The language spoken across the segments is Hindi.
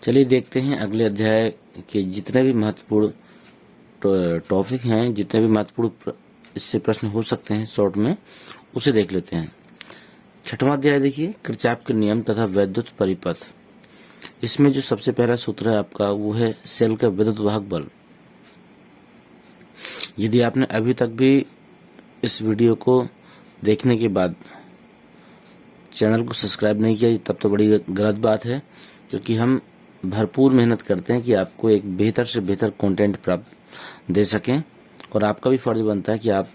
चलिए देखते हैं अगले अध्याय के जितने भी महत्वपूर्ण टॉपिक हैं, जितने भी महत्वपूर्ण इससे प्रश्न हो सकते हैं शॉर्ट में, उसे देख लेते हैं। छठवां अध्याय देखिए, किरचॉफ के नियम तथा वैद्युत परिपथ। इसमें जो सबसे पहला सूत्र है आपका वो है सेल का विद्युत वाहक बल। यदि आपने अभी तक भी इस वीडियो को देखने के बाद चैनल को सब्सक्राइब नहीं किया तब तो बड़ी गलत बात है, क्योंकि हम भरपूर मेहनत करते हैं कि आपको एक बेहतर से बेहतर कंटेंट प्राप्त दे सकें और आपका भी फर्ज बनता है कि आप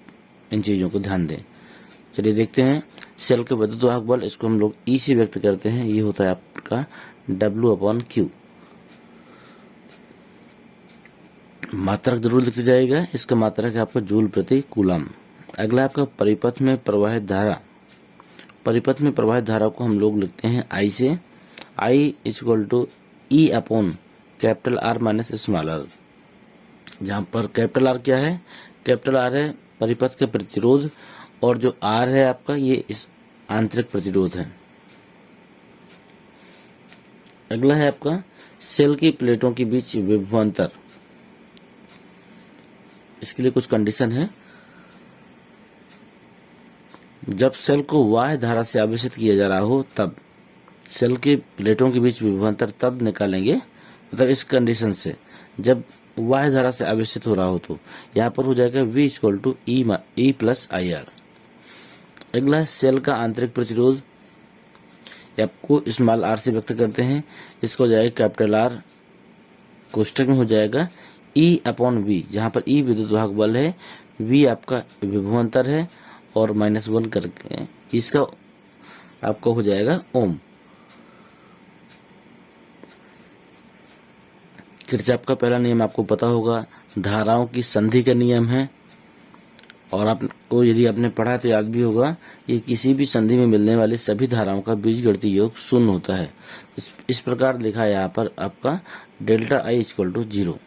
इन चीज़ों को ध्यान दें। चलिए देखते हैं सेल के विद्युत वाहक बल, इसको हम लोग ई से व्यक्त करते हैं। ये होता है आपका W/Q। मात्रक जरूर लिखते जाएगा, इसका मात्रक है आपका जूल प्रति कूलम। अगला आपका परिपथ में प्रवाहित धारा। परिपथ में प्रवाहित धारा को हम लोग लिखते हैं I से। I = E/R minus small r, जहाँ पर कैपिटल R क्या है? कैपिटल R है परिपथ का प्रतिरोध, और जो R है आपका ये इस आंतरिक प्रतिरोध है। अगला है आपका सेल की प्लेटों के बीच विभवांतर। इसके लिए कुछ कंडीशन है। जब सेल को बाह्य धारा से आवेशित किया जा रहा हो तब सेल की प्लेटों के बीच विभवांतर तब निकालेंगे, मतलब इस कंडीशन से जब बाह्य धारा से आवेशित हो रहा हो तो यहाँ पर हो जाएगा V = E+IR। अगला है सेल का आंतरिक प्रतिरोध, आपको स्मॉल r से व्यक्त करते हैं। इसको हो जाएगा कैपिटल R, कोष्टक में हो जाएगा E/V, जहाँ पर E विद्युत वाहक बल है, V आपका विभवांतर है, और -1 करके इसका आपका हो जाएगा ओम। किरचॉफ का पहला नियम आपको पता होगा, धाराओं की संधि का नियम है, और आपको यदि आपने पढ़ा तो याद भी होगा कि किसी भी संधि में मिलने वाली सभी धाराओं का बीजगणितीय योग 0 होता है। इस प्रकार लिखा है यहाँ पर आपका ΔI = 0।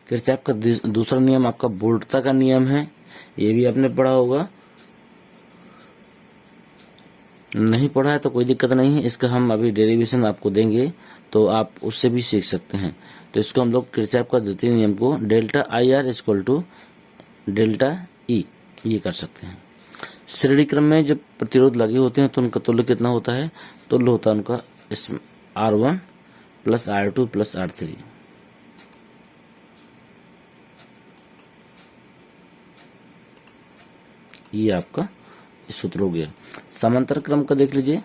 किरचॉफ का दूसरा नियम आपका वोल्टता का नियम है, ये भी आपने पढ़ा होगा। नहीं पढ़ा है तो कोई दिक्कत नहीं है, इसका हम अभी डेरिवेशन आपको देंगे तो आप उससे भी सीख सकते हैं। तो इसको हम लोग किरचॉफ का द्वितीय नियम को ΔIR = ΔE ये कर सकते हैं। श्रेणी क्रम में जब प्रतिरोध लगे होते हैं तो उनका तुल्य कितना होता है? तुल्य होता है उनका R1 + R2 + R3। ये आपका सूत्र हो गया। समांतर क्रम का देख लीजिए,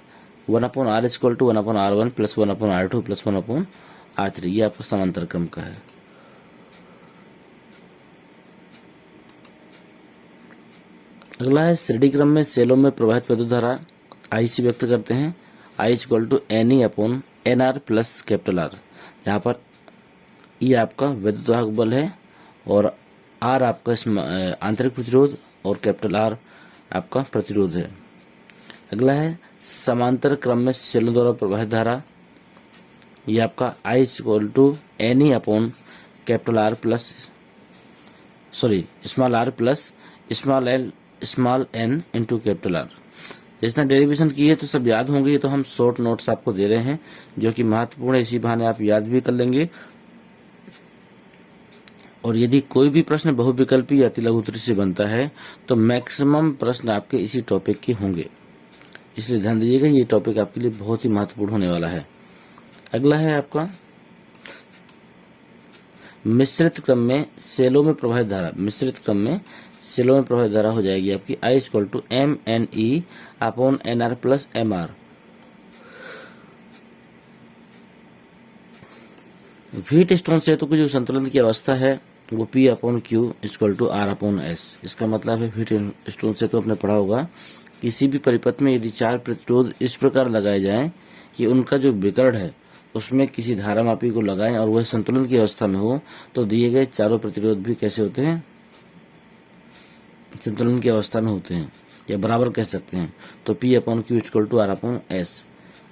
1/R = 1/R1 + 1/R2 + 1/R3, ये आपका समांतर क्रम का है। अगला है श्रेणी क्रम में सेलों में प्रवाहित विद्युत धारा I से व्यक्त करते हैं। I = NE/NR + कैपिटल R, यहाँ पर E आपका विद्युत वाहक बल है, और R आपका आंतरिक प्रतिरोध, और कैपिटल R आपका प्रतिरोध है। अगला है समांतर क्रम में सेलों द्वारा प्रवाहित धारा, ये आपका I = NE/R small n into capital R। जितना डेरिवेशन की है तो सब याद होंगे, ये तो हम शॉर्ट नोट्स आपको दे रहे हैं जो कि महत्वपूर्ण है, इसी बहाने आप याद भी कर लेंगे। और यदि कोई भी प्रश्न बहुविकल्पी या अतिलघुत्तरी से बनता है तो मैक्सिमम प्रश्न आपके इसी टॉपिक के होंगे, इसलिए ध्यान दीजिएगा, ये टॉपिक आपके लिए बहुत ही महत्वपूर्ण होने वाला है। अगला है आपका मिश्रित क्रम में सेलों में प्रवाहित धारा। मिश्रित क्रम में सेलों में प्रवाहित धारा हो जाएगी आपकी I = MNE/NR + MR। व्हीटस्टोन सेतु की जो संतुलन की अवस्था है वो P/Q = R/S। इसका मतलब है व्हीटस्टोन सेतु आपने पढ़ा होगा, किसी भी परिपथ में यदि 4 प्रतिरोध इस प्रकार लगाए जाएं कि उनका जो विकर्ण है उसमें किसी धारामापी को लगाएं और वह संतुलन की अवस्था में हो, तो दिए गए चारों प्रतिरोध भी कैसे होते हैं? संतुलन की अवस्था में होते हैं, या बराबर कह सकते हैं। तो P/Q = R/S।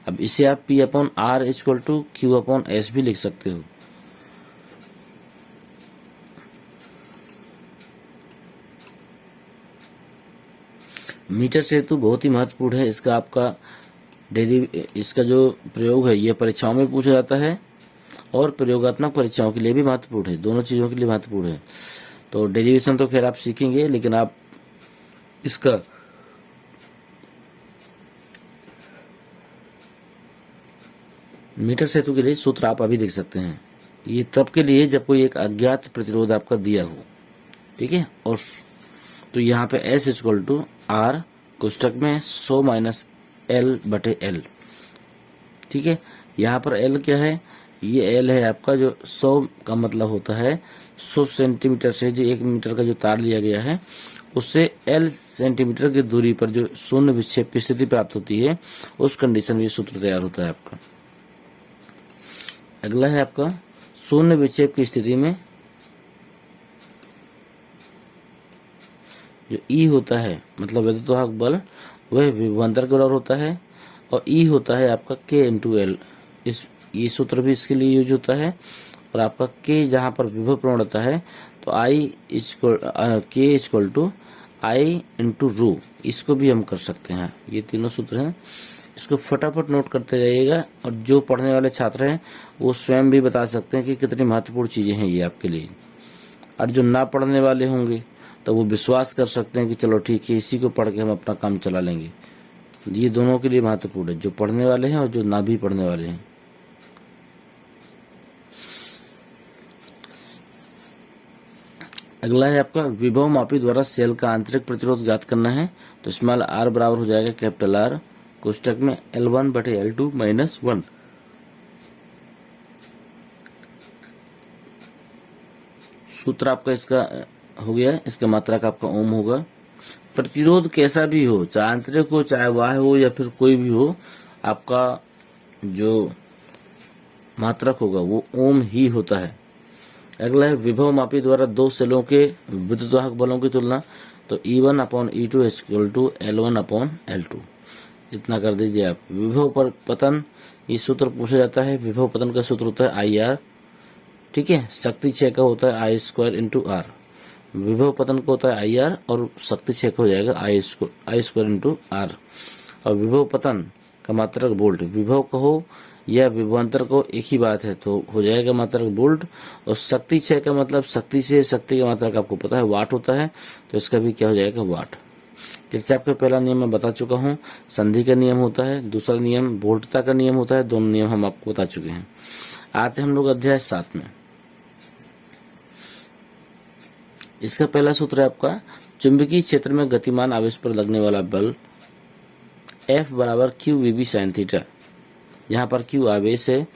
अब इसे आप P/R = Q/S भी लिख सकते हो। मीटर सेतु बहुत ही महत्वपूर्ण है, इसका आपका इसका जो प्रयोग है ये परीक्षाओं में पूछा जाता है और प्रयोगात्मक परीक्षाओं के लिए भी महत्वपूर्ण है, दोनों चीजों के लिए महत्वपूर्ण है। तो डेरिवेशन तो खैर आप सीखेंगे, लेकिन आप इसका मीटर सेतु के लिए सूत्र आप अभी देख सकते हैं। ये तब के लिए जब कोई एक अज्ञात प्रतिरोध आपका दिया हो, ठीक है। और तो यहाँ पे S इक्वल टू आर कोष्टक में 100 माइनस L बटे L, ठीक है। यहाँ पर L क्या है, ये L है आपका, जो 100 का मतलब होता है 100 सेंटीमीटर से जो 1 मीटर का जो तार लिया गया है उससे L सेंटीमीटर की दूरी पर जो शून्य विक्षेप की स्थिति प्राप्त होती है, उस कंडीशन में सूत्र तैयार होता है आपका। अगला है आपका शून्य विक्षेप की स्थिति में जो E होता है, मतलब विद्युतवाहक बल, वह विभवांतर के बराबर होता है, और E होता है आपका K इंटू L। ये सूत्र भी इसके लिए यूज होता है। और आपका K जहाँ पर विभव प्रवणता है तो K equal to I into rho, इसको भी हम कर सकते हैं। ये तीनों सूत्र हैं, इसको फटाफट नोट करते जाइएगा। और जो पढ़ने वाले छात्र हैं वो स्वयं भी बता सकते हैं कि कितनी महत्वपूर्ण चीजें हैं ये आपके लिए। और जो ना पढ़ने वाले होंगे तो वो विश्वास कर सकते हैं कि चलो ठीक है, इसी को पढ़ के हम अपना काम चला लेंगे। ये दोनों के लिए महत्वपूर्ण है, जो पढ़ने वाले हैं और जो ना भी पढ़ने वाले हैं। अगला है आपका विभव मापी द्वारा सेल का आंतरिक प्रतिरोध ज्ञात करना है। तो स्मॉल r बराबर हो जाएगा कैपिटल R कोष्टक में L1 बटे L2 माइनस 1। सूत्र आपका इसका हो गया, इसका मात्रा का आपका ओम होगा। प्रतिरोध कैसा भी हो, चाहे आंतरिक हो चाहे बाह्य हो या फिर कोई भी हो, आपका जो मात्रक होगा वो ओम ही होता है। अगला है विभव मापी द्वारा दो सेलों के विद्युतवाहक बलों की तुलना। तो E1 upon E2 equal to L1 upon L2, इतना कर दीजिए आप। विभव पर पतन, ये सूत्र पूछा जाता है। विभव पतन का सूत्र होता है IR, ठीक है। शक्ति क्षय का होता है I स्क्वायर इंटू R। विभव पतन का होता है IR और शक्ति क्षय का हो जाएगा I स्क्वायर इंटू R। और विभव पतन का मात्रक वोल्ट, विभव कहो या विभवांतर को एक ही बात है, तो हो जाएगा मात्रक वोल्ट। और शक्ति क्षय का मतलब शक्ति से शक्ति का मात्रक आपको पता है वाट होता है, तो इसका भी क्या हो जाएगा वाट। किरचॉफ का पहला नियम मैं बता चुका हूँ, संधि का नियम होता है। दूसरा नियम वोल्टता का नियम होता है। दोनों नियम हम आपको बता चुके हैं। आते हम लोग अध्याय 7 में। इसका पहला सूत्र है आपका चुंबकीय क्षेत्र में गतिमान आवेश पर लगने वाला बल F बराबर क्यू वीबी साइन थीटा। यहाँ पर Q आवेश है,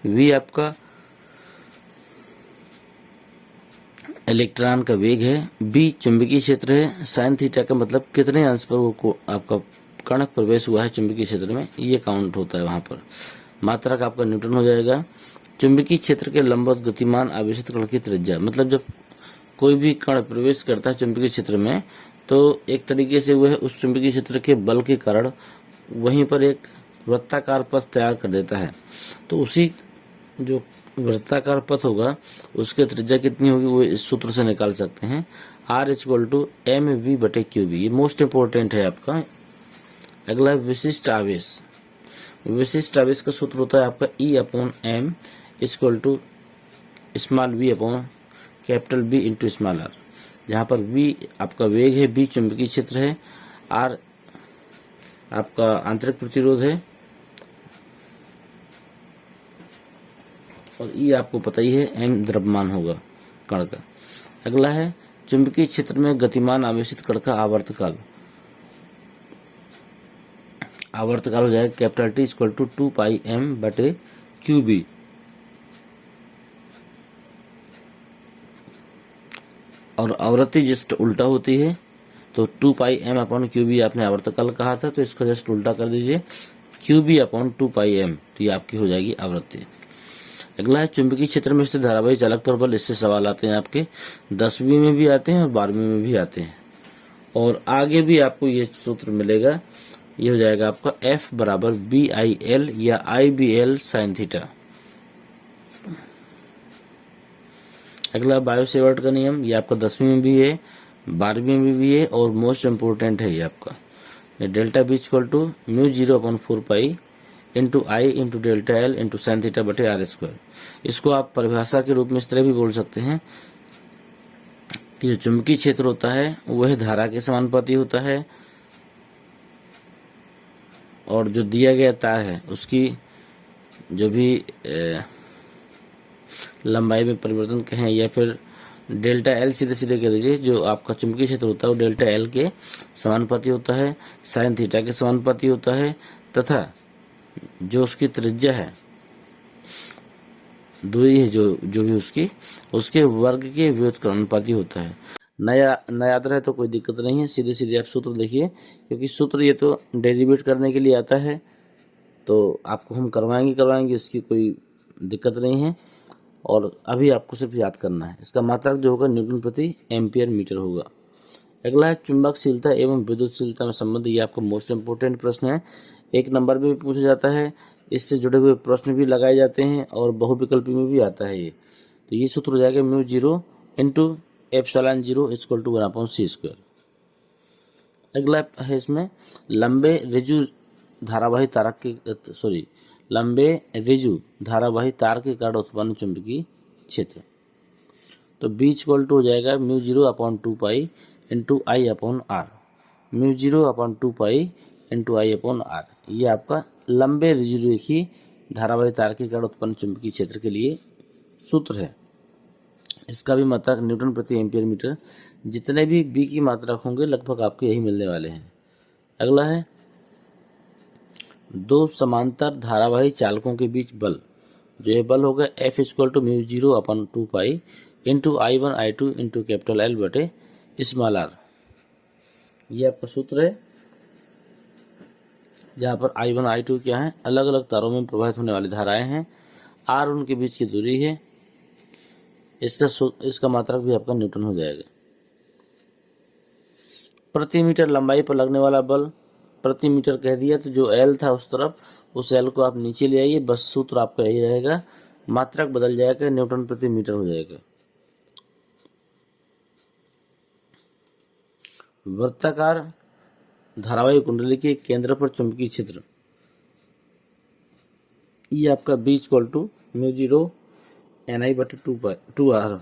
V आपका इलेक्ट्रॉन का वेग है, B चुंबकीय क्षेत्र है, साइन थीटा का मतलब कितने अंश पर वो आपका कण प्रवेश हुआ है चुंबकीय क्षेत्र में, ये काउंट होता है वहां पर। मात्रक आपका न्यूटन हो जाएगा। चुंबकीय क्षेत्र के लंबवत गतिमान आवेशित कण की त्रिज्या, मतलब जब कोई भी कण प्रवेश करता है चुंबकीय क्षेत्र में तो एक तरीके से वह उस चुंबकीय क्षेत्र के बल के कारण वहीं पर एक वृत्ताकार पथ तैयार कर देता है। तो उसी जो वृत्ताकार पथ होगा उसकी त्रिज्या कितनी होगी वो इस सूत्र से निकाल सकते हैं। R इक्वल टू mv बटे QB, ये मोस्ट इंपोर्टेंट है आपका। अगला विशिष्ट आवेश। विशिष्ट आवेश का सूत्र होता है आपका E upon m equal to small v upon capital B into small r। जहाँ पर v आपका वेग है, B चुंबकीय क्षेत्र है, R आपका आंतरिक प्रतिरोध है और E आपको पता ही है m द्रव्यमान होगा कण का। अगला है चुंबकीय क्षेत्र में गतिमान आवेशित कण का आवर्तकाल। आवर्तकाल हो जाएगा capital T equal to 2 pi m बटे QB। और आवृत्ति जस्ट उल्टा होती है, तो 2 पाई m अपॉन QB आपने आवर्तकाल कहा था, तो इसको जस्ट उल्टा कर दीजिए QB अपॉन 2 पाई m, तो ये आपकी हो जाएगी आवृत्ति। अगला है चुंबकीय क्षेत्र में स्थित धारावाही चालक पर बल। इससे सवाल आते हैं आपके 10वीं में भी आते हैं और 12वीं में भी आते हैं, और आगे भी आपको ये सूत्र मिलेगा। ये हो जाएगा आपका F बराबर BIL या IBL साइन थीटा। अगला बायोसेवर्ट का नियम, ये आपका 10वीं में भी है, 12वीं में भी है और मोस्ट इम्पोर्टेंट है ये आपका। Delta B equal to mu 0 upon 4 pi into I into delta L into sine theta बटे आर स्क्वायर। इसको आप परिभाषा के रूप में इस तरह भी बोल सकते हैं कि जो चुंबकीय क्षेत्र होता है वह धारा के समानुपाती होता है, और जो दिया गया तार है उसकी जो भी लंबाई में परिवर्तन कहें या फिर डेल्टा एल सीधे सीधे कह दीजिए, जो आपका चुंबकीय क्षेत्र होता है वो डेल्टा एल के समानुपाती होता है, साइन थीटा के समानुपाती होता है, तथा जो उसकी त्रिज्या है, दूरी है जो भी उसके वर्ग के व्युत्क्रमानुपाती होता है। नया याद रहे तो कोई दिक्कत नहीं है, सीधे सीधे आप सूत्र देखिए, क्योंकि सूत्र ये तो डेरिवेट करने के लिए आता है, तो आपको हम करवाएंगे, इसकी कोई दिक्कत नहीं है। और अभी आपको सिर्फ याद करना है। इसका मात्रक जो होगा न्यूटन प्रति एम्पियर मीटर होगा। अगला है चुंबकशीलता एवं विद्युतशीलता में संबंध। ये आपका मोस्ट इंपोर्टेंट प्रश्न है, 1 नंबर में भी पूछा जाता है, इससे जुड़े हुए प्रश्न भी लगाए जाते हैं और बहुविकल्पी में भी आता है ये। तो ये सूत्र हो जाएगा mu 0 into epsilon 0 equal to 1/c²। अगला है इसमें लंबे रिजु धारावाही तार के कारण उत्पन्न चुंबकीय क्षेत्र। तो B इक्वल टू हो जाएगा mu 0/2 pi into I upon R. Mu 0/2 pi into I upon R, ये आपका लंबे रिजुरेखी धारावाही तार के कारण उत्पन्न चुंबकीय क्षेत्र के लिए सूत्र है। इसका भी मात्रक न्यूटन प्रति एम्पियर मीटर। जितने भी B की मात्रक होंगे लगभग आपके यही मिलने वाले हैं। अगला है 2 समांतर धारावाही चालकों के बीच बल। जो ये बल होगा F equal to mu 0/2 pi into I1 I2 into capital L बटे स्मॉल r। ये आपका सूत्र है, जहाँ पर I1 I2 क्या है, अलग अलग तारों में प्रवाहित होने वाली धाराएं हैं, R उनके बीच की दूरी है। इसका मात्रक भी आपका न्यूटन हो जाएगा। प्रति मीटर लंबाई पर लगने वाला बल, प्रति मीटर कह दिया तो जो L था उस तरफ, उस L को आप नीचे ले आइए, बस सूत्र आपका यही रहेगा, मात्रक बदल जाएगा, न्यूटन प्रति मीटर हो जाएगा। वृत्ताकार धारावाही कुंडली के केंद्र पर चुंबकीय क्षेत्र, ये आपका B equal to mu 0 NI बटे 2R,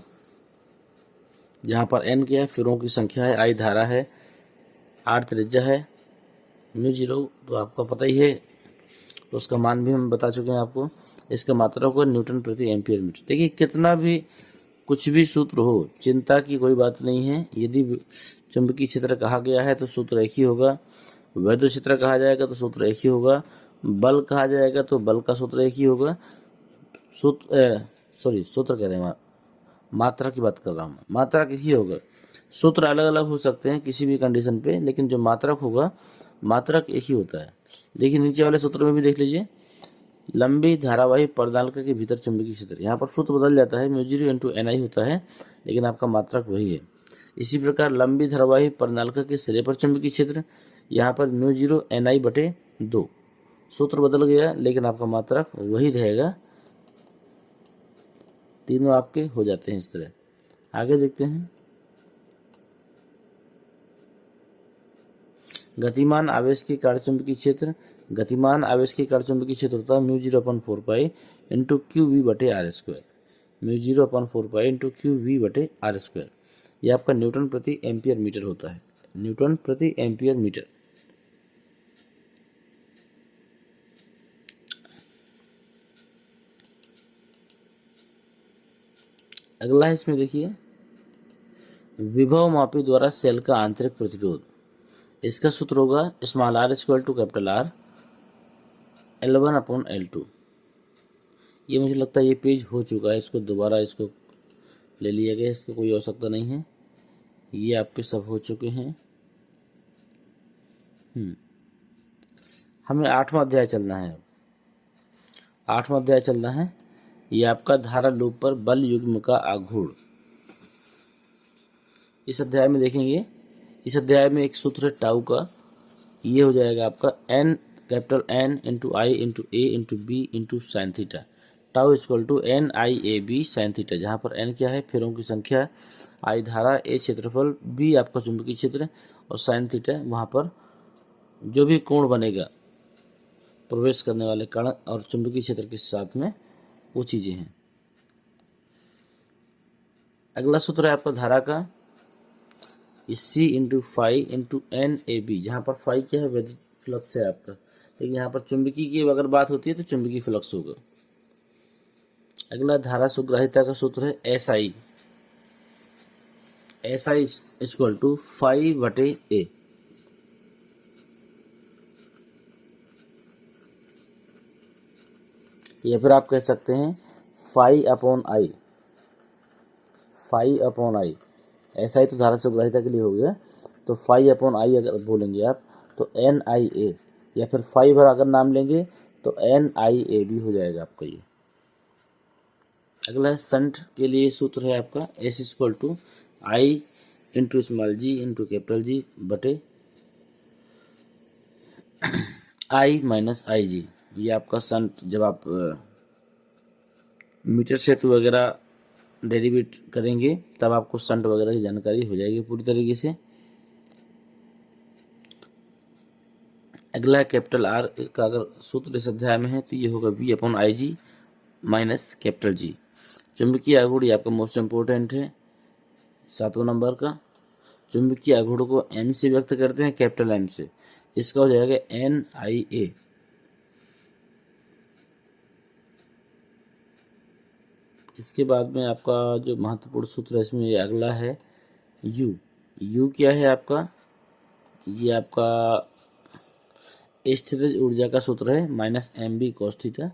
जहाँ पर N क्या है, फिरों की संख्या है, I धारा है, R त्रिज्या है, म्यू 0 तो आपका पता ही है, तो उसका मान भी हम बता चुके हैं आपको। इसका मात्रक होगा न्यूटन प्रति एम्पियर मीटर। देखिए कितना भी कुछ भी सूत्र हो, चिंता की कोई बात नहीं है। यदि चुंबकीय क्षेत्र कहा गया है तो सूत्र एक ही होगा, विद्युत क्षेत्र कहा जाएगा तो सूत्र एक ही होगा, बल कहा जाएगा तो बल का सूत्र एक ही होगा। सूत्र कह रहे हैं, मात्रा की बात कर रहा हूँ, मात्रक एक ही होगा। सूत्र अलग अलग हो सकते हैं किसी भी कंडीशन पे, लेकिन जो मात्रक होगा मात्रक एक ही होता है। देखिए नीचे वाले सूत्र में भी देख लीजिए, लंबी धारावाही पर्दालका के भीतर चुंबकीय क्षेत्र, यहाँ पर सूत्र बदल जाता है, म्यू 0 इंटू NI होता है, लेकिन आपका मात्रक वही है। इसी प्रकार लंबी धारावाही पर्दालका के सिरे पर चुंबकीय क्षेत्र, यहाँ पर म्यू 0 NI बटे 2, सूत्र बदल गया लेकिन आपका मात्रक वही रहेगा। तीनों आपके हो जाते हैं इस तरह। आगे देखते हैं, गतिमान आवेश के कारण चुंबकीय क्षेत्र। गतिमान आवेश के कारण चुंबकीय क्षेत्र होता है म्यू 0/4 पाई इंटू QV बटे R²। Mu 0/4 pi into QV बटे R²। यह आपका न्यूटन प्रति एम्पियर मीटर होता है, न्यूटन प्रति एम्पियर मीटर। अगला है इसमें देखिए, विभव मापी द्वारा सेल का आंतरिक प्रतिरोध। इसका सूत्र होगा small r equal to capital R L1/L2। ये मुझे लगता है ये पेज हो चुका है, इसको दोबारा इसको ले लिया गया, इसकी कोई आवश्यकता नहीं है, ये आपके सब हो चुके हैं। हमें 8वां अध्याय चलना है। 8वां अध्याय चलना है, ये आपका धारा लूप पर बल युग्म का आघूर्ण। इस अध्याय में देखेंगे, इस अध्याय में एक सूत्र है टाउ का, ये हो जाएगा आपका N capital N into I into A into B into sine theta. Tau equal to NIAB sine theta, जहाँ पर N क्या है, फेरों की संख्या, I धारा, A क्षेत्रफल, B आपका चुंबकीय क्षेत्र और साइन थीटा वहाँ पर जो भी कोण बनेगा प्रवेश करने वाले कण और चुंबकीय क्षेत्र के साथ में वो चीजें हैं। अगला सूत्र है आपका धारा का, C into phi into N A B, जहाँ पर फाई क्या है, विद्युत फ्लक्स है आपका, लेकिन यहाँ पर चुंबकीय की अगर बात होती है तो चुंबकीय फ्लक्स होगा। अगला धारा सुग्राहिता का सूत्र है S I equal to phi बटे ए, या फिर आप कह सकते हैं phi upon I, S I तो धारा सुग्राहिता के लिए हो गया, तो फाई अपॉन आई अगर बोलेंगे आप तो एन आई ए, या फिर फाई भर अगर नाम लेंगे तो एन आई ए भी हो जाएगा आपका ये। अगला संट के लिए सूत्र है आपका S equal to I into small G into capital G बटे आई माइनस आई जी। ये आपका संट, जब आप मीटर सेतु वगैरह डेरिवेट करेंगे तब आपको संट वगैरह की जानकारी हो जाएगी पूरी तरीके से। अगला कैपिटल आर, इसका अगर सूत्र इस अध्याय में है तो ये होगा V upon I G minus capital G. चुंबकीय आघूर्ण आपका मोस्ट इम्पोर्टेंट है 7वां नंबर का। चुंबकीय आघूर्ण को एम से व्यक्त करते हैं, कैपिटल एम से, इसका हो जाएगा एन आई ए। इसके बाद में आपका जो महत्वपूर्ण सूत्र है इसमें ये अगला है यू क्या है आपका, ये आपका स्थितिज ऊर्जा का सूत्र है minus M B cos theta.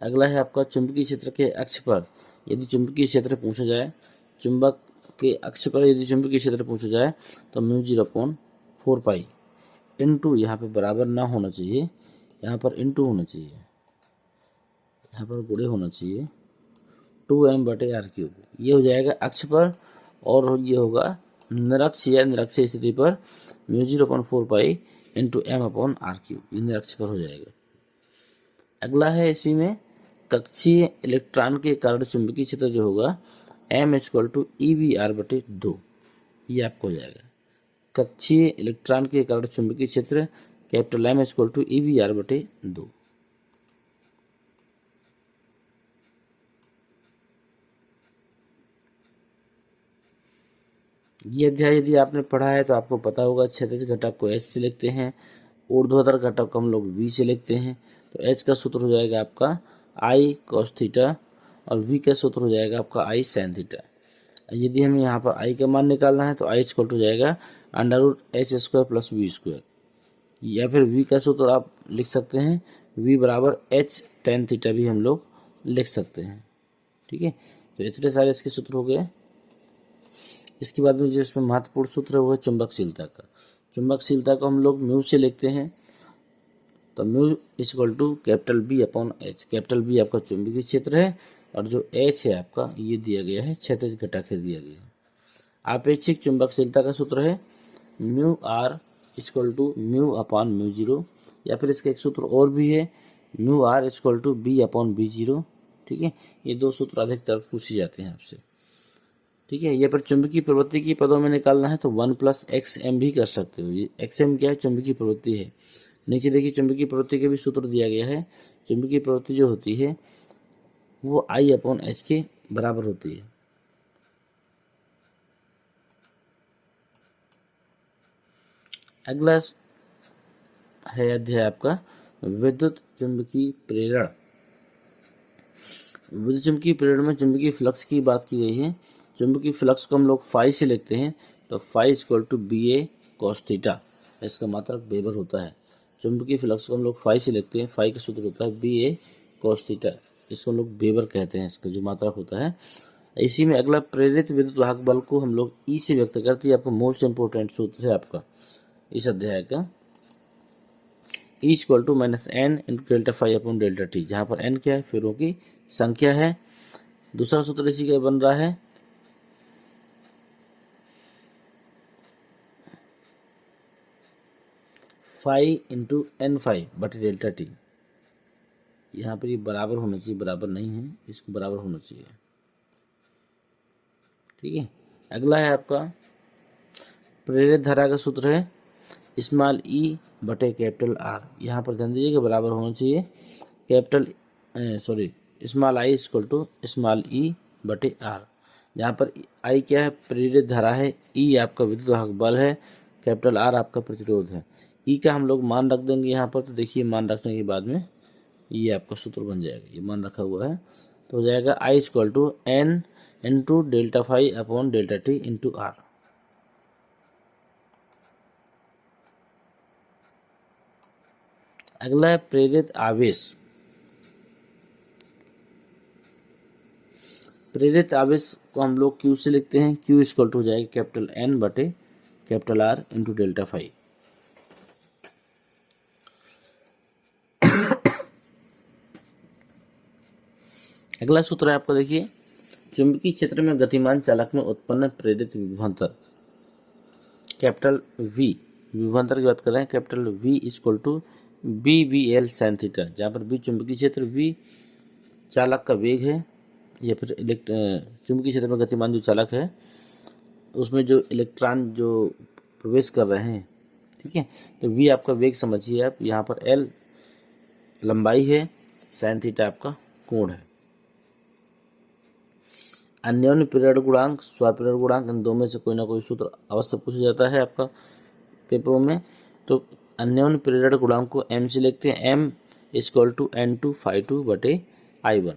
अगला है आपका चुंबकीय क्षेत्र के अक्ष पर यदि चुंबकीय क्षेत्र पूछा जाए, चुंबक के अक्ष पर यदि चुंबकीय क्षेत्र पूछा जाए तो म्यू 0/4 पाई इंटू, यहाँ पे बराबर ना होना चाहिए, यहाँ पर इंटू होना चाहिए, यहाँ पर गुणे होना चाहिए, 2m बटे आर क्यूब, ये हो जाएगा अक्ष पर, और ये होगा निरक्ष या निरक्षीय स्थिति पर mu 0/4 pi into M upon R cube, ये निरक्ष पर हो जाएगा। अगला है इसी में कक्षीय इलेक्ट्रॉन के कारण चुंबकीय क्षेत्र जो होगा m equal to E V R बटे 2, ये आपको हो जाएगा। कक्षीय इलेक्ट्रॉन के कारण चुंबकीय क्षेत्र capital M equal to E V R बटे 2। ये अध्याय यदि आपने पढ़ा है तो आपको पता होगा क्षैतिज घटक को एच से लिखते हैं, ऊर्ध्वाधर घटक को हम लोग वी से लिखते हैं। तो एच का सूत्र हो जाएगा आपका आई कॉस थीटा और वी का सूत्र हो जाएगा आपका आई साइन थीटा। यदि हमें यहाँ पर आई का मान निकालना है तो आई इक्वल टू हो जाएगा √h² प्लस वी स्क्वायर, या फिर वी का सूत्र आप लिख सकते हैं वी बराबर एच टेन थीटा भी हम लोग लिख सकते हैं। ठीक है, तो इतने सारे इसके सूत्र हो गए। इसके बाद में जो इसमें महत्वपूर्ण सूत्र है वो है चुंबकशीलता का। चुंबकशीलता को हम लोग म्यू से लिखते हैं, तो mu equal to capital B upon H. Capital B आपका चुंबकीय क्षेत्र है और जो एच है आपका ये दिया गया है क्षैतिज घटक है दिया गया है। आपेक्षिक चुंबकशीलता का सूत्र है mu R equal to mu upon mu zero, या फिर इसका एक सूत्र और भी है mu R equal to B upon B zero. ठीक है, ये दो सूत्र अधिकतर पूछे जाते हैं आपसे। ठीक है, ये पर चुंबकीय प्रवृत्ति की पदों में निकालना है तो 1 + xm भी कर सकते हो। ये xm क्या है, चुंबकीय प्रवृत्ति है। नीचे देखिए चुंबकीय प्रवृत्ति के भी सूत्र दिया गया है। चुंबकीय प्रवृत्ति जो होती है वो I अपॉन एच के बराबर होती है। अगला है अध्याय आपका विद्युत चुंबकीय प्रेरण। विद्युत चुंबकीय प्रेरण में चुंबकीय फ्लक्स की बात की गई है। चुंबकीय फ्लक्स को हम लोग फाई से लिखते हैं, तो phi equal to B A cos theta, इसका मात्रक वेबर होता है। चुंबकीय फ्लक्स को हम लोग फाई से लिखते हैं, फाई का सूत्र होता है बी ए कॉस थीटा, इसको हम लोग वेबर कहते हैं, इसका जो मात्रक होता है। इसी में अगला प्रेरित विद्युत वाहक बल को हम लोग ई से व्यक्त करते हैं। आपका मोस्ट इंपोर्टेंट सूत्र है आपका इस अध्याय का, E equal to minus N into delta phi upon delta T, जहाँ पर एन क्या है, फेरों की संख्या है। दूसरा सूत्र इसी का बन रहा है फाई इंटू एन फाई बटे डेल्टा टी। यहाँ पर ये बराबर होना चाहिए, बराबर नहीं है, इसको बराबर होना चाहिए। ठीक है, अगला है आपका प्रेरित धारा का सूत्र है स्मॉल ई बटे कैपिटल आर। यहाँ पर ध्यान दीजिए कि बराबर होना चाहिए small I equal to small E बटे आर। यहाँ पर आई क्या है, प्रेरित धारा है, ई आपका विद्युत वाहक बल है, कैपिटल आर आपका प्रतिरोध है। ई का हम लोग मान रख देंगे यहाँ पर, तो देखिए मान रखने के बाद में ये आपका सूत्र बन जाएगा, ये मान रखा हुआ है तो हो जाएगा I equal to N into delta phi upon delta T into R. अगला है प्रेरित आवेश। प्रेरित आवेश को हम लोग क्यू से लिखते हैं, क्यू इक्वल टू हो जाएगा कैपिटल एन बटे capital R into delta five. अगला सूत्र है आपका, देखिए चुंबकीय क्षेत्र में गतिमान चालक में उत्पन्न प्रेरित विभवांतर कैपिटल वी, विभवांतर की बात कर रहे हैं, capital V equal to B B L sine theta, जहाँ पर बी चुंबकीय क्षेत्र, वी चालक का वेग है, या फिर चुंबकीय क्षेत्र में गतिमान जो चालक है उसमें जो इलेक्ट्रॉन जो प्रवेश कर रहे हैं, ठीक है। तो वी आपका वेग समझिए आप, यहाँ पर एल लंबाई है, साइन थीटा आपका कोण है। अन्योन्य पीरियड गुणांक, स्वापीरियड गुणांक, इन दो में से कोई ना कोई सूत्र अवश्य पूछा जाता है आपका पेपरों में। तो अन्योन्य पीरियड गुणांक को एम से लिखते हैं, M equal to N two phi two बटे आई वन।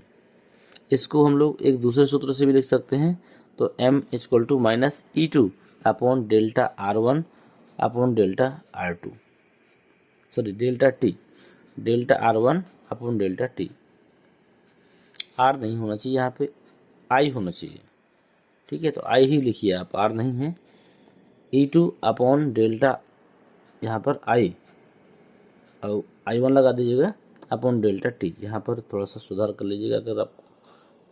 इसको हम लोग एक दूसरे सूत्र से भी लिख सकते हैं, तो M equal to minus E two upon delta R one upon delta R two, sorry delta T, delta R one upon delta T. R नहीं होना चाहिए यहाँ पे, आई होना चाहिए, ठीक है। तो आई ही लिखिए आप, आर नहीं है। ई टू अपॉन डेल्टा, यहाँ पर आई और आई वन लगा दीजिएगा अपॉन डेल्टा टी। यहाँ पर थोड़ा सा सुधार कर लीजिएगा अगर आपको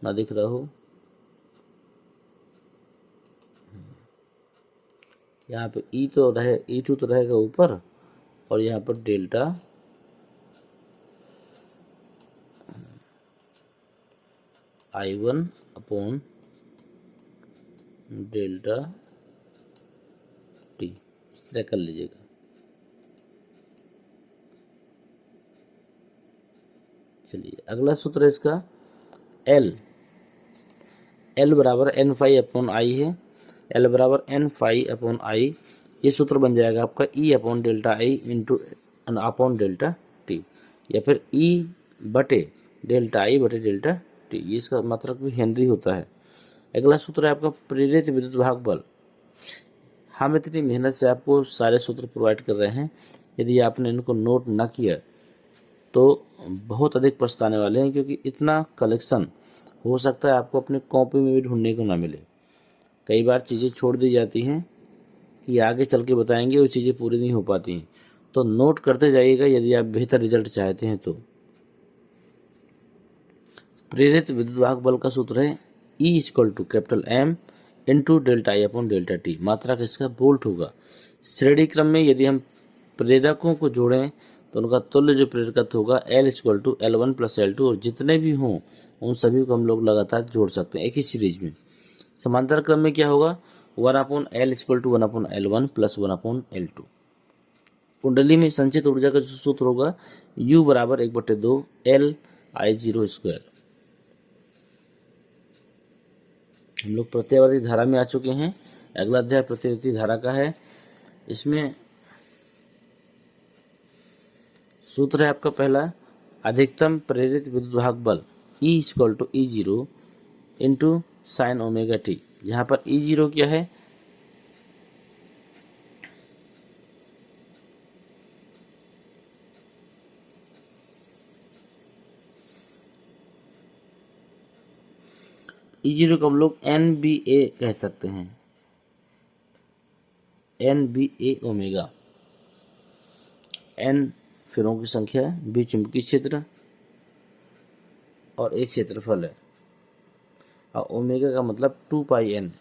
ना दिख रहा हो। यहाँ पे ई तो रहे, ई टू तो रहेगा ऊपर, और यहाँ पर delta I one upon delta T, इस तरह कर लीजिएगा। चलिए अगला सूत्र है इसका, एल, एल बराबर एन फाइव अपॉन आई है, एल बराबर एन फाइव अपॉन आई। ये सूत्र बन जाएगा आपका ई अपॉन डेल्टा आई इंटू अपॉन डेल्टा टी, या फिर ई बटे डेल्टा आई बटे डेल्टा टी, ये इसका मात्रक भी हेनरी होता है। अगला सूत्र है आपका प्रेरित विद्युत वाहक बल। हम इतनी मेहनत से आपको सारे सूत्र प्रोवाइड कर रहे हैं, यदि आपने इनको नोट ना किया तो बहुत अधिक पछताने वाले हैं, क्योंकि इतना कलेक्शन हो सकता है आपको अपने कॉपी में भी ढूंढने को ना मिले। कई बार चीज़ें छोड़ दी जाती हैं कि आगे चल के बताएंगे, वो चीज़ें पूरी नहीं हो पाती हैं, तो नोट करते जाइएगा यदि आप बेहतर रिजल्ट चाहते हैं तो। प्रेरित विद्युत वाहक बल का सूत्र है E equal to capital M into delta I upon delta T, मात्रा किसका, वोल्ट होगा। श्रेणी क्रम में यदि हम प्रेरकों को जोड़ें तो उनका तुल्य जो प्रेरकत्व होगा L equal to L one plus L two, और जितने भी हों उन सभी को हम लोग लगातार जोड़ सकते हैं एक ही सीरीज में। समांतर क्रम में क्या होगा, one upon L equal to one upon L one plus one upon L two. कुंडली में संचित ऊर्जा का जो सूत्र होगा यू बराबर एक बटे दो एल आई जीरो स्क्वायर। हम लोग प्रत्यावर्ती धारा में आ चुके हैं। अगला अध्याय प्रत्यावर्ती धारा का है। इसमें सूत्र है आपका पहला, अधिकतम प्रेरित विद्युत वाहक बल E equal to E zero into sine omega T. यहाँ पर ई जीरो क्या है, ई जीरो को हम लोग एन बी ए कह सकते हैं, एन बी ए ओमेगा। एन फेरों की संख्या है, बी चुंबकीय क्षेत्र और ए क्षेत्रफल है, और ओमेगा का मतलब टू पाई एन,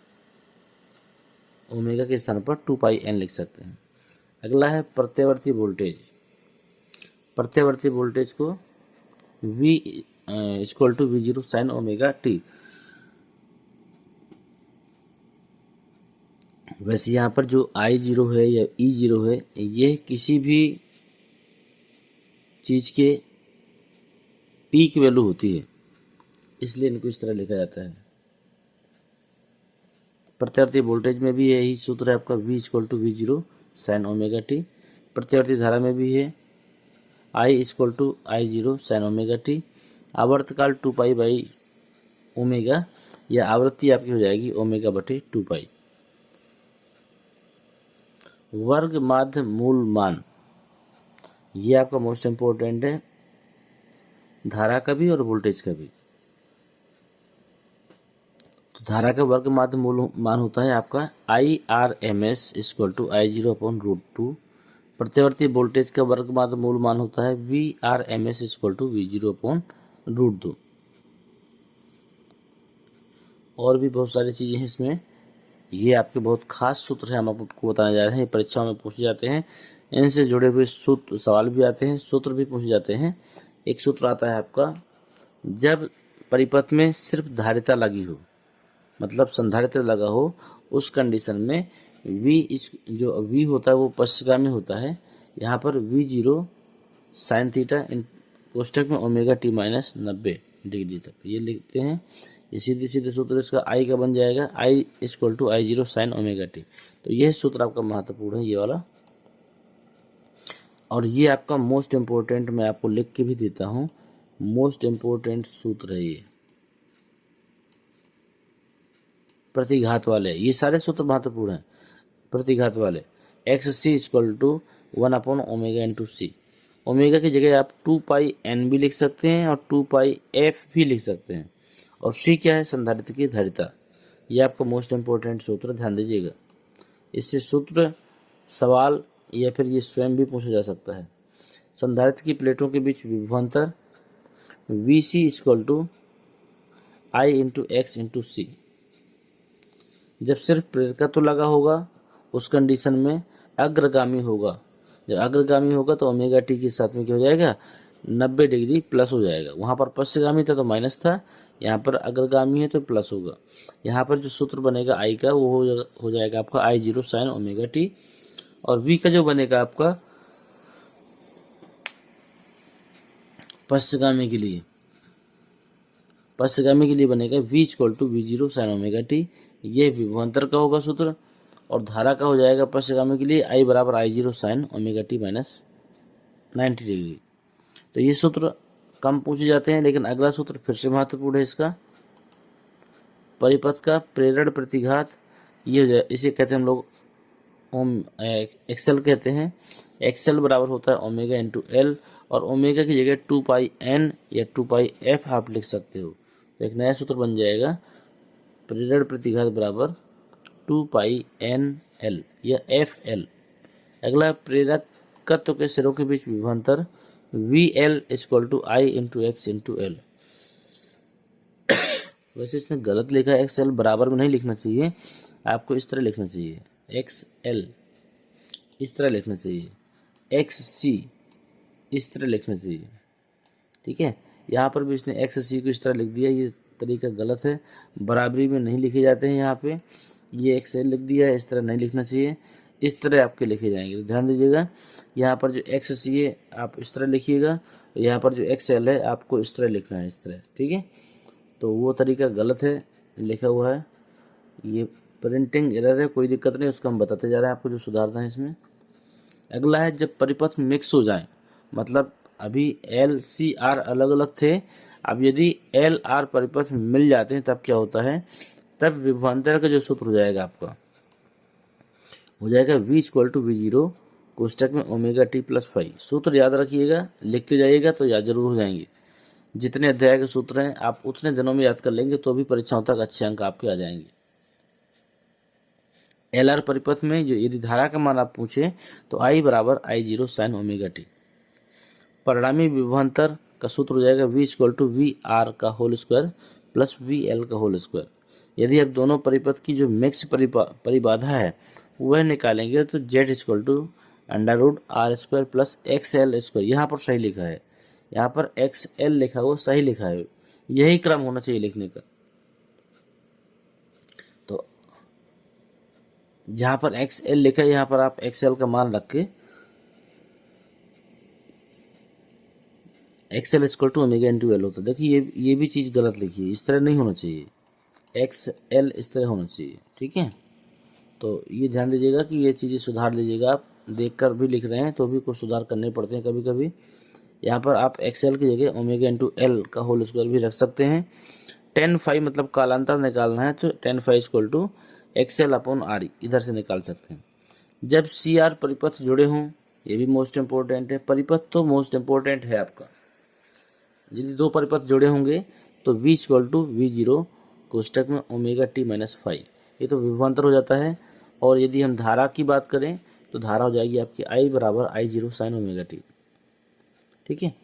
ओमेगा के स्थान पर टू पाई एन लिख सकते हैं। अगला है प्रत्यावर्ती वोल्टेज। प्रत्यावर्ती वोल्टेज को V equal to V zero sine omega T. वैसे यहाँ पर जो आई जीरो है या ई जीरो है, ये किसी भी चीज़ के पीक वैल्यू होती है, इसलिए इनको इस तरह लिखा जाता है। प्रत्यावर्ती वोल्टेज में भी यही सूत्र है आपका, V equal to V zero sine omega T. प्रत्यावर्ती धारा में भी है I equal to I zero sine omega T. आवर्तकाल 2 पाई बाई ओमेगा, या आवृत्ति आपकी हो जाएगी ओमेगा बटे 2 पाई। वर्ग माध्य मूल मान, ये आपका मोस्ट इम्पोर्टेंट है, धारा का भी और वोल्टेज का भी। तो धारा का वर्ग माध्य मूल मान होता है आपका IRMS equal to I zero upon root two. प्रत्यावर्ती वोल्टेज का वर्ग माध्य मूल मान होता है VRMS equal to V zero upon root two. और भी बहुत सारी चीज़ें हैं इसमें, ये आपके बहुत खास सूत्र हैं, हम आपको बताने जा रहे हैं, ये परीक्षाओं में पूछे जाते हैं, इनसे जुड़े हुए सूत्र सवाल भी आते हैं, सूत्र भी पूछे जाते हैं। एक सूत्र आता है आपका, जब परिपथ में सिर्फ धारिता लगी हो, मतलब संधारित्र लगा हो, उस कंडीशन में जो V होता है वो पश्चगामी होता है। यहाँ पर V zero sine theta in कोष्ठक में ओमेगा टी माइनस 90 डिग्री तक, ये लिखते हैं। ये सीधे सीधे सूत्र इसका I का बन जाएगा, I equal to I zero sine omega T. तो यह सूत्र आपका महत्वपूर्ण है, ये वाला। और ये आपका मोस्ट इम्पोर्टेंट, मैं आपको लिख के भी देता हूँ, मोस्ट इम्पोर्टेंट सूत्र है ये, प्रतिघात वाले। ये सारे सूत्र महत्वपूर्ण हैं प्रतिघात वाले। X C equal to 1 upon omega into C. Omega की जगह आप 2 पाई एन भी लिख सकते हैं और 2 पाई एफ भी लिख सकते हैं। और सी क्या है? संधारित्र की धारिता। यह आपका मोस्ट इम्पोर्टेंट सूत्र, ध्यान दीजिएगा। इससे सूत्र, सवाल या फिर ये स्वयं भी पूछा जा सकता है। संधारित्र की प्लेटों के बीच विभवांतर V C equal to I into X into C. जब सिर्फ प्रेरकत्व लगा होगा उस कंडीशन में अग्रगामी होगा। जब अग्रगामी होगा तो ओमेगा टी के साथ में क्या हो जाएगा? 90 डिग्री प्लस हो जाएगा। वहाँ पर पश्चगामी था तो माइनस था, यहाँ पर अग्रगामी है तो प्लस होगा। यहाँ पर जो सूत्र बनेगा आई का वो हो जाएगा आपका I zero sine omega T. और वी का जो बनेगा आपका पश्चगामी के लिए, बनेगा V equal to V zero sine omega T. ये विभवांतर का होगा सूत्र। और धारा का हो जाएगा पश्चगामी के लिए आई बराबर I zero sine omega T minus 90 degree. तो ये सूत्र कम पूछे जाते हैं, लेकिन अगला सूत्र फिर से महत्वपूर्ण है इसका। परिपथ का प्रेरण प्रतिघात, ये हो जाए, इसे कहते हैं हम लोग एक्सेल कहते हैं। एक्सेल बराबर होता है ओमेगा इंटू एल, और ओमेगा की जगह 2 पाई एन या 2 पाई एफ आप लिख सकते हो। तो एक नया सूत्र बन जाएगा, प्रेरण प्रतिघात बराबर 2 पाई एन एल या एफ एल। अगला, प्रेरकत्व के सिरों के बीच विभवांतर V L equal to I into X into L. वैसे इसने गलत लिखा है, एक्स एल बराबर में नहीं लिखना चाहिए, आपको इस तरह लिखना चाहिए, एक्स एल इस तरह लिखना चाहिए, एक्स सी इस तरह लिखना चाहिए। ठीक है, यहाँ पर भी इसने एक्स सी को इस तरह लिख दिया, ये तरीका गलत है, बराबरी में नहीं लिखे जाते हैं। यहाँ पे ये एक्स एल लिख दिया है, इस तरह नहीं लिखना चाहिए, इस तरह आपके लिखे जाएंगे। तो ध्यान दीजिएगा, यहाँ पर जो एक्स सी है आप इस तरह लिखिएगा, यहाँ पर जो एक्स एल है आपको इस तरह लिखना है, इस तरह। ठीक है, तो वो तरीका गलत है लिखा हुआ है, ये प्रिंटिंग एरर है, कोई दिक्कत नहीं, उसको हम बताते जा रहे हैं आपको जो सुधारना है इसमें। अगला है, जब परिपथ मिक्स हो जाए, मतलब अभी एल सी आर अलग अलग थे, अब यदि एल आर परिपथ मिल जाते हैं तब क्या होता है? तब विभवांतर का जो सूत्र हो जाएगा आपका, हो जाएगा V equal to V zero कोष्टक में ओमेगा टी प्लस 5। सूत्र याद रखिएगा, लिखते जाइएगा तो याद जरूर हो जाएंगे। जितने अध्याय के सूत्र हैं आप उतने दिनों में याद कर लेंगे तो भी परीक्षाओं तक अच्छे अंक आपके आ जाएंगे। एल आर परिपथ में जो यदि धारा का मान आप पूछे तो आई बराबर I zero sine omega T. परिणामी विभवांतर का सूत्र हो जाएगा V equal to V R का whole square plus V L का होल स्क्वायर। यदि आप दोनों परिपथ की जो मिक्स परिबाधा है वह निकालेंगे तो Z equal to under root R square plus X L square. यहाँ पर सही लिखा है, यहाँ पर एक्स एल लिखा हुआ सही लिखा है, यही क्रम होना चाहिए लिखने का। तो जहाँ पर एक्स एल लिखा है यहाँ पर आप एक्स एल का मान रख के X L equal to omega into L होता है। देखिए ये भी चीज़ गलत लिखी है, इस तरह नहीं होना चाहिए, एक्स एल इस तरह होना चाहिए, ठीक है। तो ये ध्यान दीजिएगा कि ये चीज़ें सुधार लीजिएगा, आप देखकर भी लिख रहे हैं तो भी कुछ सुधार करने पड़ते हैं कभी कभी। यहाँ पर आप एक्सएल की जगह ओमेगा इंटू एल का होल स्क्वायर भी रख सकते हैं। टेन फाइव मतलब कालांतर निकालना है तो tan phi equal to X L upon R इधर से निकाल सकते हैं। जब सी आर परिपथ जुड़े हों, ये भी मोस्ट इम्पोर्टेंट है, परिपथ तो मोस्ट इम्पोर्टेंट है आपका। यदि दो परिपथ जुड़े होंगे तो v equal to V zero कोष्टक में ओमेगा टी माइनस फाइव, ये तो विभवांतर हो जाता है। और यदि हम धारा की बात करें तो धारा हो जाएगी आपकी I बराबर I zero sine omega T, ठीक है।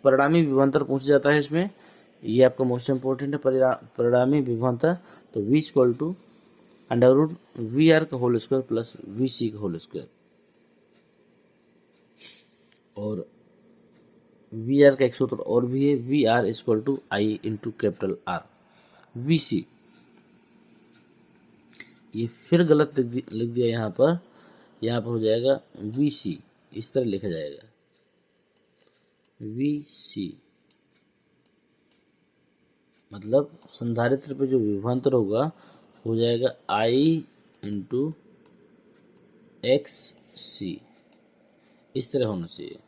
परिणामी विभवांतर पूछा जाता है इसमें, ये आपका मोस्ट इम्पोर्टेंट है परिणामी विभवांतर। तो v equal to under root V R का whole square plus V C का होल स्क्वायर, और वी आर का एक सूत्र और भी है, V R equal to I into capital R V C. ये फिर गलत लिख दिया यहाँ पर हो जाएगा वी सी, इस तरह लिखा जाएगा वी सी, मतलब संधारित्र पे जो विभवांतर होगा हो जाएगा आई इंटू एक्स सी, इस तरह होना चाहिए।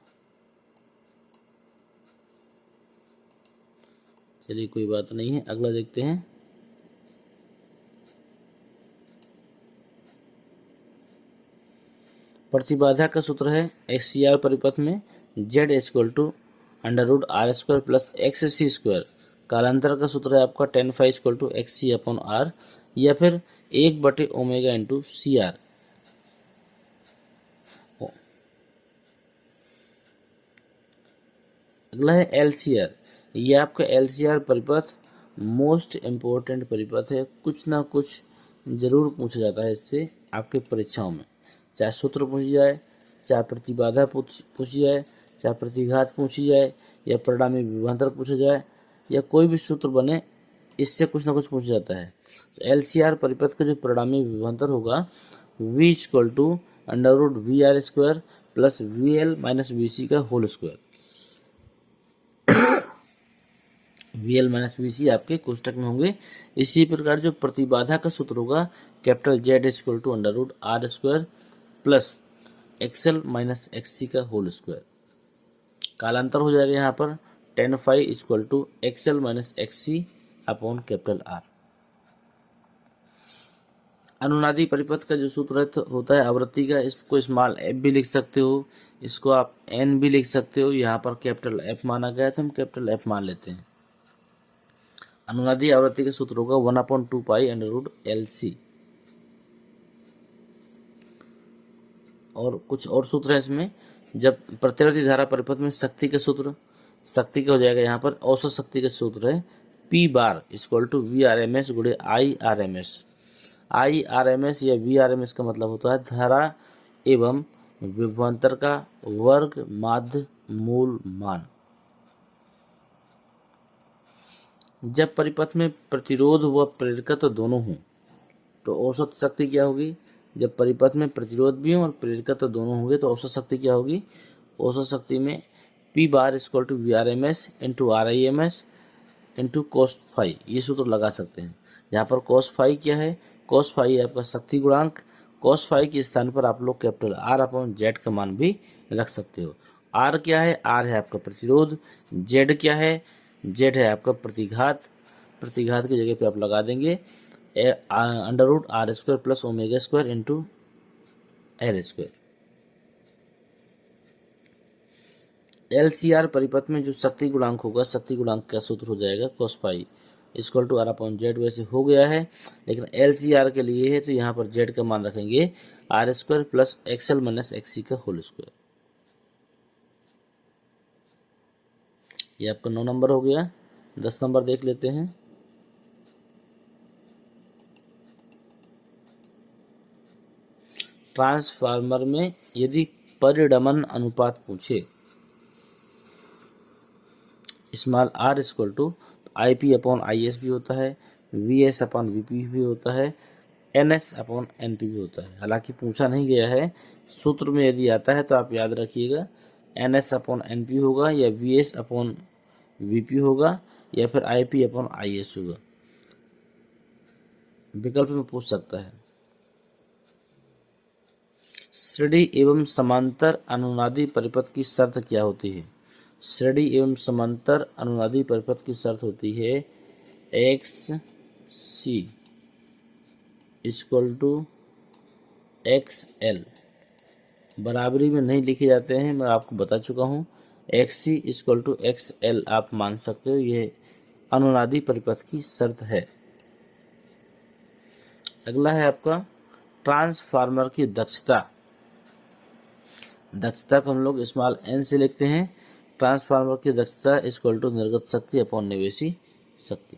चलिए कोई बात नहीं है, अगला देखते हैं। प्रतिबाधा का सूत्र है एक्स सी आर परिपथ में Z equal to under root R square plus X C square. कालांतर का सूत्र है आपका tan phi equal to X C upon R, या फिर एक बटे ओमेगा इंटू सी आर। अगला है एल सी आर, ये आपका एल सी आर परिपथ मोस्ट इम्पोर्टेंट परिपथ है, कुछ ना कुछ जरूर पूछा जाता है इससे आपके परीक्षाओं में, चाहे सूत्र पूछी जाए, चाहे प्रतिबाधा पूछी जाए, चाहे प्रतिघात पूछी जाए, या परिणामी विभवांतर पूछा जाए, या कोई भी सूत्र बने, इससे कुछ ना कुछ पूछा जाता है। तो एल सी आर परिपथ का जो परिणामी विभवांतर होगा v equal to under root V R square plus V L minus V C का whole square. V L minus V C आपके कोष्टक में होंगे। इसी प्रकार जो प्रतिबाधा का सूत्र होगा capital Z equal to under root R square plus XL minus X C का होल स्क्वायर। कालांतर हो जाएगा यहाँ पर tan phi equal to XL minus X C upon capital R. अनुनादी परिपथ का जो सूत्र होता है आवृत्ति का, इसको स्मॉल एफ भी लिख सकते हो, इसको आप एन भी लिख सकते हो। यहाँ पर कैपिटल एफ माना गया है तो हम कैपिटल एफ मान लेते हैं। अनुनादी आवृत्ति का सूत्र होगा 1/2 pi under root L C. और कुछ और सूत्र है इसमें, जब प्रतिवर्ती धारा परिपथ में शक्ति का सूत्र, शक्ति का हो जाएगा यहाँ पर औसत शक्ति का सूत्र है P bar equal to V R M S गुणे I R M S. I R M S या वी आर एम एस का मतलब होता है धारा एवं विभवांतर का वर्ग माध्य मूल मान। जब परिपथ में प्रतिरोध व प्रेरकत्व दोनों हों तो औसत शक्ति क्या होगी। जब परिपथ में प्रतिरोध भी हो और प्रेरकत्व दोनों होंगे तो औसत शक्ति क्या होगी। औसत शक्ति में P bar equal to V R M S into R I M S into cos phi, ये सूत्र लगा सकते हैं। यहाँ पर कोस फाई क्या है, कोस फाई है आपका शक्ति गुणांक। कोस फाई के स्थान पर आप लोग कैपिटल आर अपॉन जेड का मान भी रख सकते हो। आर क्या है, आर है आपका प्रतिरोध। जेड क्या है, जेड है आपका प्रतिघात। प्रतिघात की जगह पे आप लगा देंगे under root R square plus omega square into L square. L C R परिपथ में जो शक्ति गुणांक होगा, शक्ति गुणांक का सूत्र हो जाएगा cos phi equal to R upon Z. वैसे हो गया है, लेकिन एल सी आर के लिए है तो यहाँ पर जेड का मान रखेंगे R square plus XL minus XC का होल स्क्वायर। ये आपका 9 नंबर हो गया। 10 नंबर देख लेते हैं। ट्रांसफार्मर में यदि परिणमन अनुपात पूछे small R equal to I P upon I S भी होता है, V S upon V P भी होता है, N S upon N P भी होता है। हालांकि पूछा नहीं गया है, सूत्र में यदि आता है तो आप याद रखिएगा N S upon N P होगा या वी एस अपॉन वीपी होगा या फिर आईपी अपॉन आईएस होगा, विकल्प में पूछ सकता है। श्रेणी एवं समांतर अनुनादी परिपथ की शर्त क्या होती है? श्रेणी एवं समांतर अनुनादी परिपथ की शर्त होती है X C equal to X L. बराबरी में नहीं लिखे जाते हैं, मैं आपको बता चुका हूँ। X C equal to X L आप मान सकते हो, ये अनुनादी परिपथ की शर्त है। अगला है आपका ट्रांसफार्मर की दक्षता। दक्षता को हम लोग स्मॉल एन से लिखते हैं। ट्रांसफार्मर की दक्षता इक्वल टू निर्गत शक्ति अपॉन निवेशी शक्ति।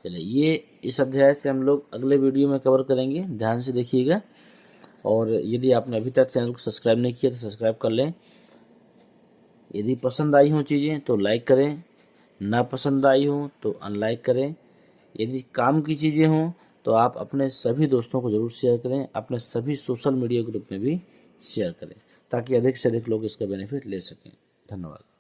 चलिए, ये इस अध्याय से हम लोग अगले वीडियो में कवर करेंगे, ध्यान से देखिएगा। और यदि आपने अभी तक चैनल को सब्सक्राइब नहीं किया तो सब्सक्राइब कर लें। यदि पसंद आई हो चीज़ें तो लाइक करें, ना पसंद आई हो तो अनलाइक करें। यदि काम की चीज़ें हों तो आप अपने सभी दोस्तों को ज़रूर शेयर करें, अपने सभी सोशल मीडिया ग्रुप में भी शेयर करें, ताकि अधिक से अधिक लोग इसका बेनिफिट ले सकें। धन्यवाद।